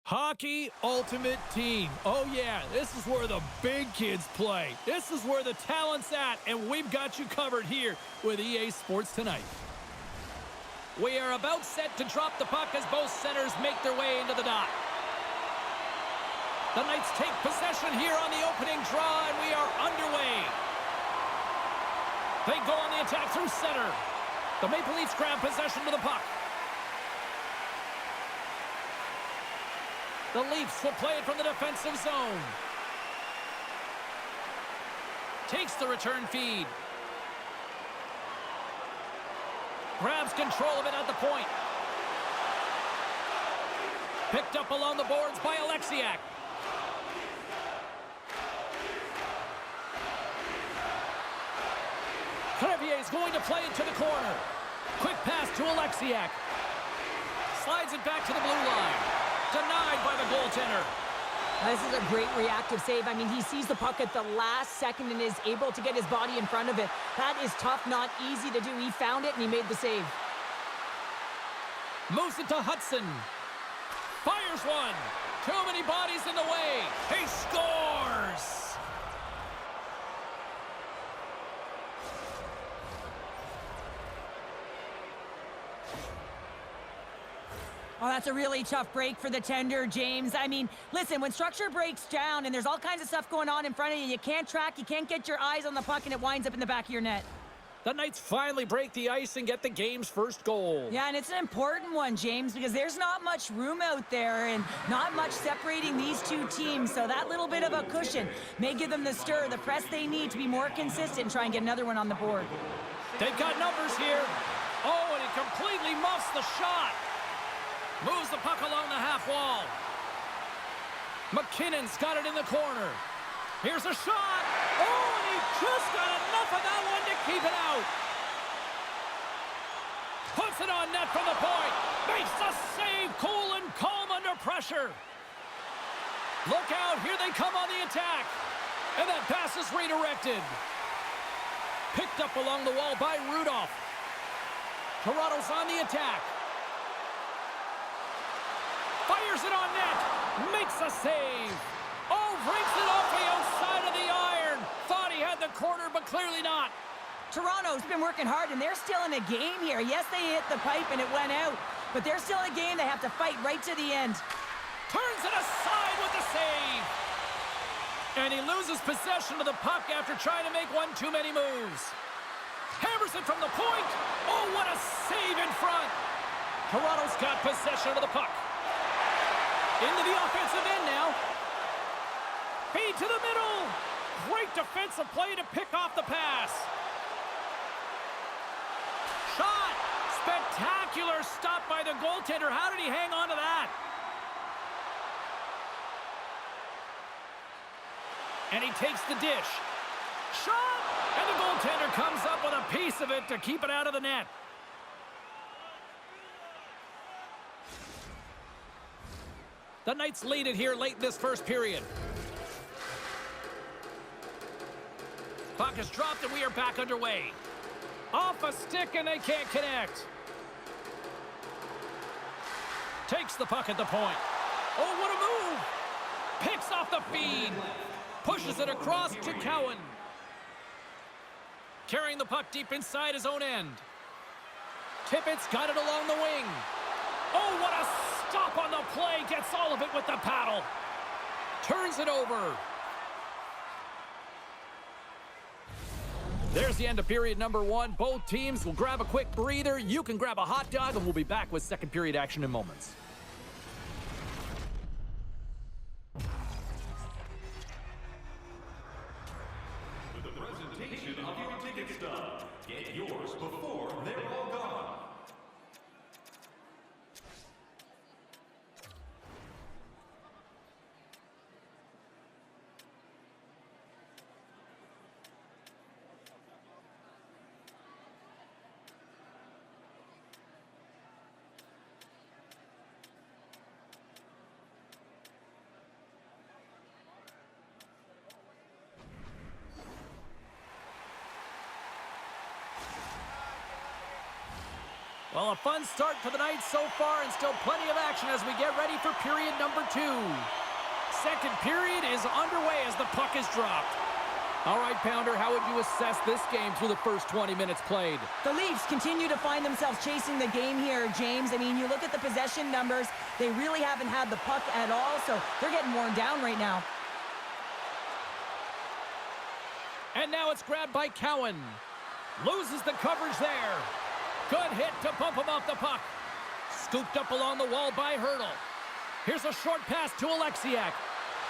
Hockey Ultimate Team. Oh yeah, this is where the big kids play. This is where the talent's at, and we've got you covered here with EA Sports tonight. We are about set to drop the puck as both centers make their way into the dot. The Knights take possession here on the opening draw, and we are underway. They go on the attack through center. The Maple Leafs grab possession to the puck. The Leafs will play it from the defensive zone. Takes the return feed. Grabs control of it at the point. Picked up along the boards by Alexiak. Crevier is going to play it to the corner. Quick pass to Alexiak. Slides it back to the blue line. Denied by the goaltender. This is a great reactive save. I mean, he sees the puck at the last second and is able to get his body in front of it. That is tough, not easy to do. He found it and he made the save. Moves it to Hudson. Fires one. Too many bodies in the way. He scores! Oh, that's a really tough break for the tender, James. I mean, listen, when structure breaks down and there's all kinds of stuff going on in front of you, you can't track, you can't get your eyes on the puck, and it winds up in the back of your net. The Knights finally break the ice and get the game's first goal. Yeah, and it's an important one, James, because there's not much room out there and not much separating these two teams, so that little bit of a cushion may give them the stir, the press they need to be more consistent and try and get another one on the board. They've got numbers here. Oh, and he completely muffs the shot. Moves the puck along the half wall. McKinnon's got it in the corner. Here's a shot. Oh, and he just got enough of that one to keep it out. Puts it on net from the point. Makes the save, cool and calm under pressure. Look out, here they come on the attack. And that pass is redirected. Picked up along the wall by Rudolph. Toronto's on the attack. Fires it on net. Makes a save. Oh, breaks it off the outside of the iron. Thought he had the corner, but clearly not. Toronto's been working hard, and they're still in a game here. Yes, they hit the pipe, and it went out. But they're still in a game. They have to fight right to the end. Turns it aside with the save. And he loses possession of the puck after trying to make one too many moves. Hammers it from the point. Oh, what a save in front. Toronto's got possession of the puck. Into the offensive end now. Feed to the middle. Great defensive play to pick off the pass. Shot. Spectacular stop by the goaltender. How did he hang on to that? And he takes the dish. Shot. And the goaltender comes up with a piece of it to keep it out of the net. The Knights lead it here late in this first period. Puck is dropped and we are back underway. Off a stick and they can't connect. Takes the puck at the point. Oh, what a move! Picks off the feed. Pushes it across to Cowan. Carrying the puck deep inside his own end. Tippett's got it along the wing. Oh, what a stop on the play. Gets all of it with the paddle. Turns it over. There's the end of period number one. Both teams will grab a quick breather. You can grab a hot dog, and we'll be back with second period action in moments. With the presentation of your ticket stub. Get yours before they're all gone. Well, a fun start to the night so far and still plenty of action as we get ready for period number 2. Second period is underway as the puck is dropped. All right, Pounder, how would you assess this game through the first 20 minutes played? The Leafs continue to find themselves chasing the game here, James. I mean, you look at the possession numbers, they really haven't had the puck at all, so they're getting worn down right now. And now it's grabbed by Cowan. Loses the coverage there. Good hit to bump him off the puck. Scooped up along the wall by Hurdle. Here's a short pass to Alexiak.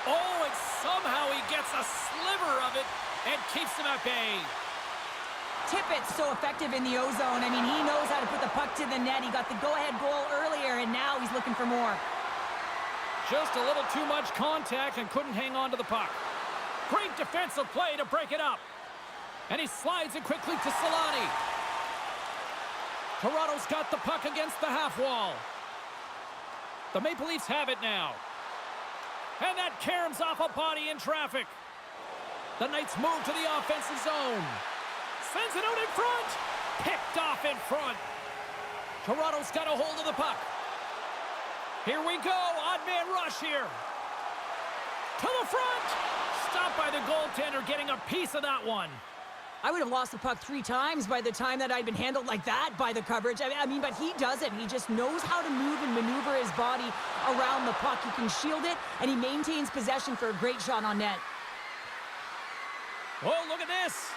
Oh, and somehow he gets a sliver of it and keeps him at bay. Tippett's so effective in the O-zone. I mean, he knows how to put the puck to the net. He got the go-ahead goal earlier, and now he's looking for more. Just a little too much contact and couldn't hang on to the puck. Great defensive play to break it up. And he slides it quickly to Solani. Toronto's got the puck against the half wall. The Maple Leafs have it now. And that caroms off a body in traffic. The Knights move to the offensive zone. Sends it out in front. Picked off in front. Toronto's got a hold of the puck. Here we go. Odd man rush here. To the front. Stopped by the goaltender, getting a piece of that one. I would have lost the puck 3 times by the time that I'd been handled like that by the coverage. I mean, but he doesn't. He just knows how to move and maneuver his body around the puck. He can shield it, and he maintains possession for a great shot on net. Oh, look at this.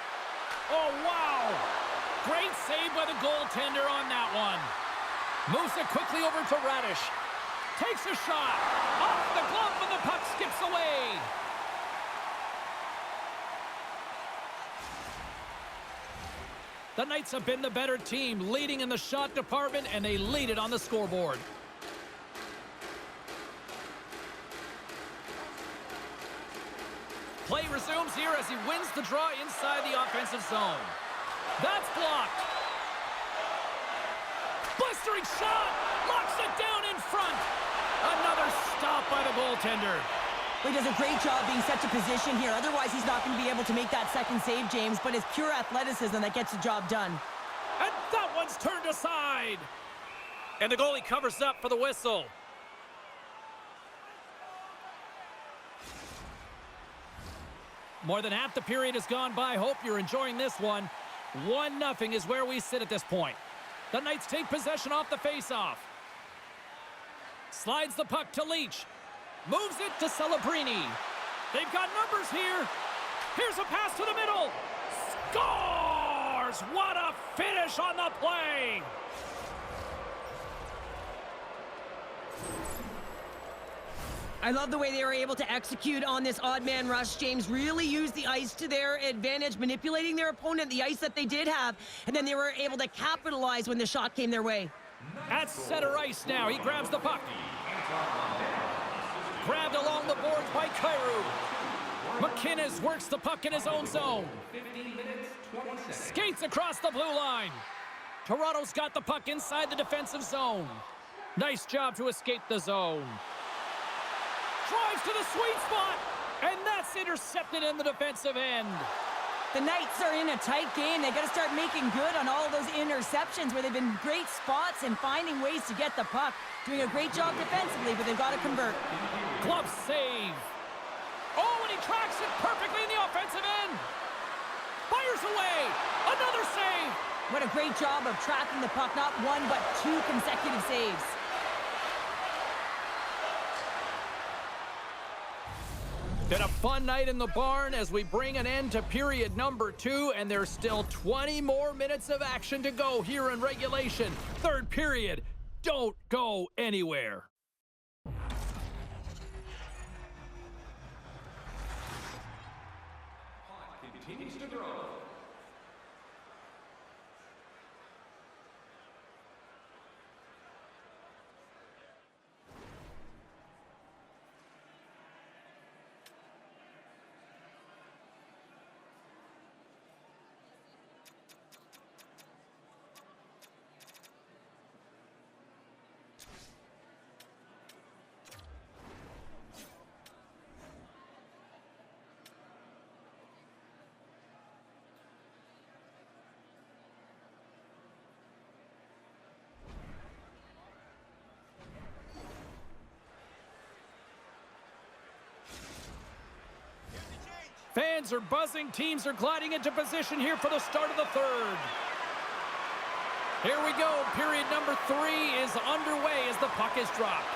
Oh, wow. Great save by the goaltender on that one. Moves it quickly over to Radish. Takes a shot. Off the glove, and the puck skips away. The Knights have been the better team, leading in the shot department, and they lead it on the scoreboard. Play resumes here as he wins the draw inside the offensive zone. That's blocked. Blistering shot! Locks it down in front. Another stop by the goaltender. He does a great job being set to position here. Otherwise, he's not going to be able to make that second save, James. But it's pure athleticism that gets the job done. And that one's turned aside. And the goalie covers up for the whistle. More than half the period has gone by. Hope you're enjoying this one. 1-0 is where we sit at this point. The Knights take possession off the faceoff. Slides the puck to Leach. Moves it to Celebrini. They've got numbers here. Here's a pass to the middle. Scores! What a finish on the play! I love the way they were able to execute on this odd man rush. James really used the ice to their advantage, manipulating their opponent, the ice that they did have, and then they were able to capitalize when the shot came their way. At center ice now. He grabs the puck. Grabbed along the boards by Kyrou. McInnes works the puck in his own zone. Skates across the blue line. Toronto's got the puck inside the defensive zone. Nice job to escape the zone. Drives to the sweet spot. And that's intercepted in the defensive end. The Knights are in a tight game. They got to start making good on all of those interceptions where they've been great spots and finding ways to get the puck. Doing a great job defensively, but they've got to convert. Glove save. Oh, and he tracks it perfectly in the offensive end. Fires away. Another save. What a great job of tracking the puck. Not 1, but 2 consecutive saves. Been a fun night in the barn as we bring an end to period number 2, and there's still 20 more minutes of action to go here in regulation. Third period. Don't go anywhere. Continues to grow. fans are buzzing. Teams are gliding into position here for the start of the third. Here we go. Period number 3 is underway as the puck is dropped.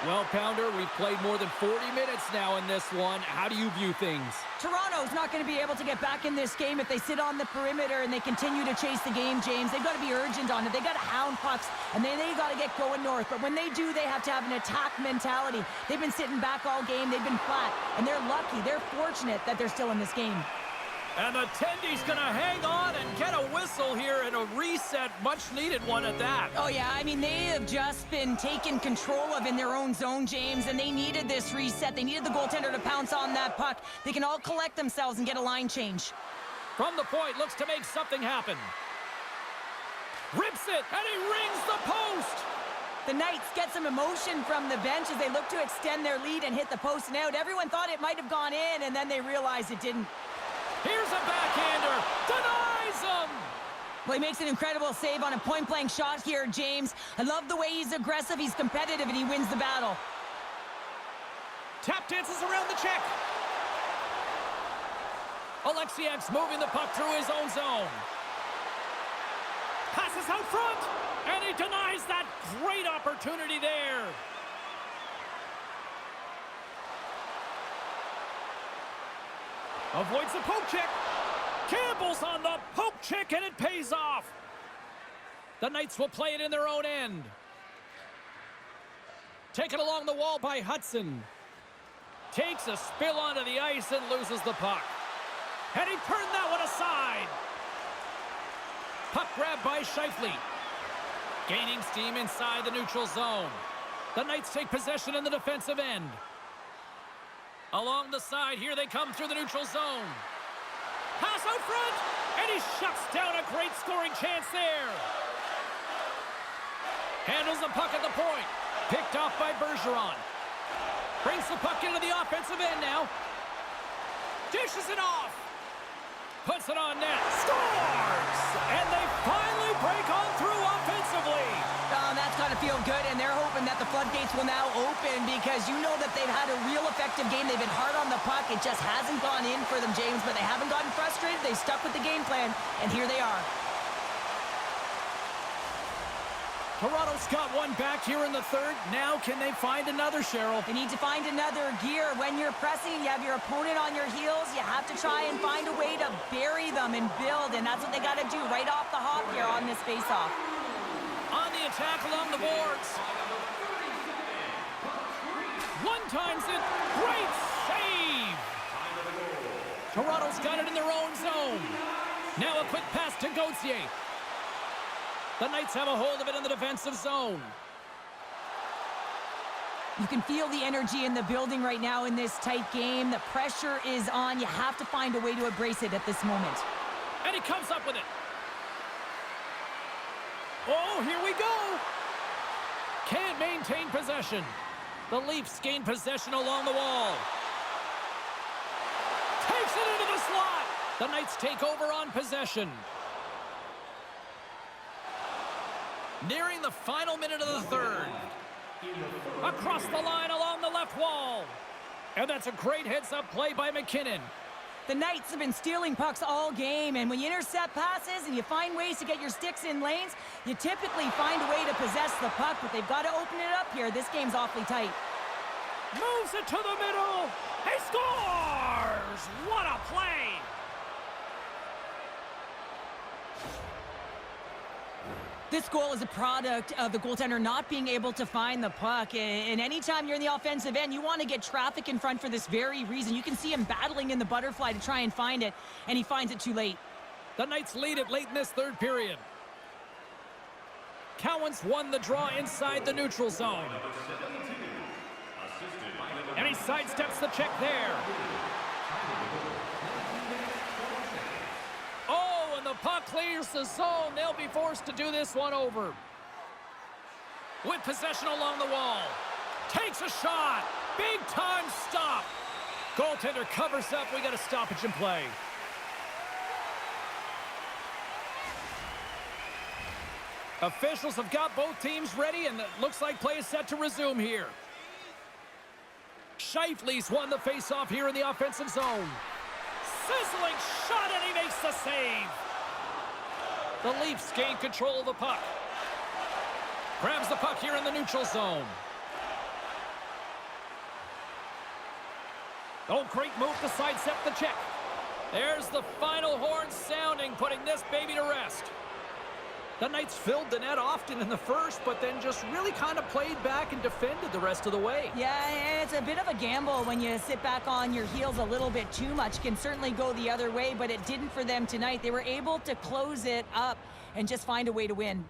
Well, Pounder, we've played more than 40 minutes now in this one. How do you view things? Toronto's not going to be able to get back in this game if they sit on the perimeter and they continue to chase the game, James. They've got to be urgent on it. They've got to hound pucks, and they got to get going north. But when they do, they have to have an attack mentality. They've been sitting back all game. They've been flat, and they're lucky. They're fortunate that they're still in this game. And the Tendy's going to hang on and get a whistle here and a reset, much-needed one at that. Oh, yeah, I mean, they have just been taken control of in their own zone, James, and they needed this reset. They needed the goaltender to pounce on that puck. They can all collect themselves and get a line change. From the point, looks to make something happen. Rips it, and he rings the post. The Knights get some emotion from the bench as they look to extend their lead and hit the post and out. Everyone thought it might have gone in, and then they realized it didn't. Here's a backhander. Denies him. Well, he makes an incredible save on a point-blank shot here, James. I love the way he's aggressive, he's competitive, and he wins the battle. Tap dances around the check. Alexiak's moving the puck through his own zone. Passes out front, and he denies that great opportunity there. Avoids the poke check. Campbell's on the poke check, and it pays off. The Knights will play it in their own end. Taken along the wall by Hudson. Takes a spill onto the ice and loses the puck. And he turned that one aside. Puck grab by Scheifele. Gaining steam inside the neutral zone. The Knights take possession in the defensive end. Along the side, here they come through the neutral zone. Pass out front, and he shuts down a great scoring chance there. Handles the puck at the point. Picked off by Bergeron. Brings the puck into the offensive end now. Dishes it off. Puts it on net. Scores! And they finally break on through offensively. Oh, that's got to feel good, and they're hoping that the floodgates will now open because you know that they've had a real effective game. They've been hard on the puck. It just hasn't gone in for them, James, but they haven't gotten frustrated. They stuck with the game plan, and here they are. Toronto's got one back here in the third. Now can they find another, Cheryl? They need to find another gear. When you're pressing, you have your opponent on your heels. You have to try and find a way to bury them and build, and that's what they got to do right off the hop here on this faceoff. On the attack along the boards. One times it. Great save. Toronto's got it in their own zone. Now a quick pass to Gauthier. The Knights have a hold of it in the defensive zone. You can feel the energy in the building right now in this tight game. The pressure is on. You have to find a way to embrace it at this moment. And he comes up with it. Oh, here we go. Can't maintain possession. The Leafs gain possession along the wall. Takes it into the slot. The Knights take over on possession. Nearing the final minute of the third. Across the line along the left wall. And that's a great heads-up play by McKinnon. The Knights have been stealing pucks all game, and when you intercept passes and you find ways to get your sticks in lanes, you typically find a way to possess the puck, but they've got to open it up here. This game's awfully tight. Moves it to the middle. He scores! What a play! This goal is a product of the goaltender not being able to find the puck. And anytime you're in the offensive end, you want to get traffic in front for this very reason. You can see him battling in the butterfly to try and find it, and he finds it too late. The Knights lead it late in this third period. Cowan's won the draw inside the neutral zone. And he sidesteps the check there. Oh, and the puck clears the zone. They'll be forced to do this one over. With possession along the wall. Takes a shot. Big time stop. Goaltender covers up. We got a stoppage in play. Officials have got both teams ready, and it looks like play is set to resume here. Scheifele's won the faceoff here in the offensive zone. sizzling shot, and he makes the save. The Leafs gain control of the puck. Grabs the puck here in the neutral zone. Oh, great move to sidestep the check. There's the final horn sounding, putting this baby to rest. The Knights filled the net often in the first, but then just really kind of played back and defended the rest of the way. Yeah, it's a bit of a gamble when you sit back on your heels a little bit too much. Can certainly go the other way, but it didn't for them tonight. They were able to close it up and just find a way to win.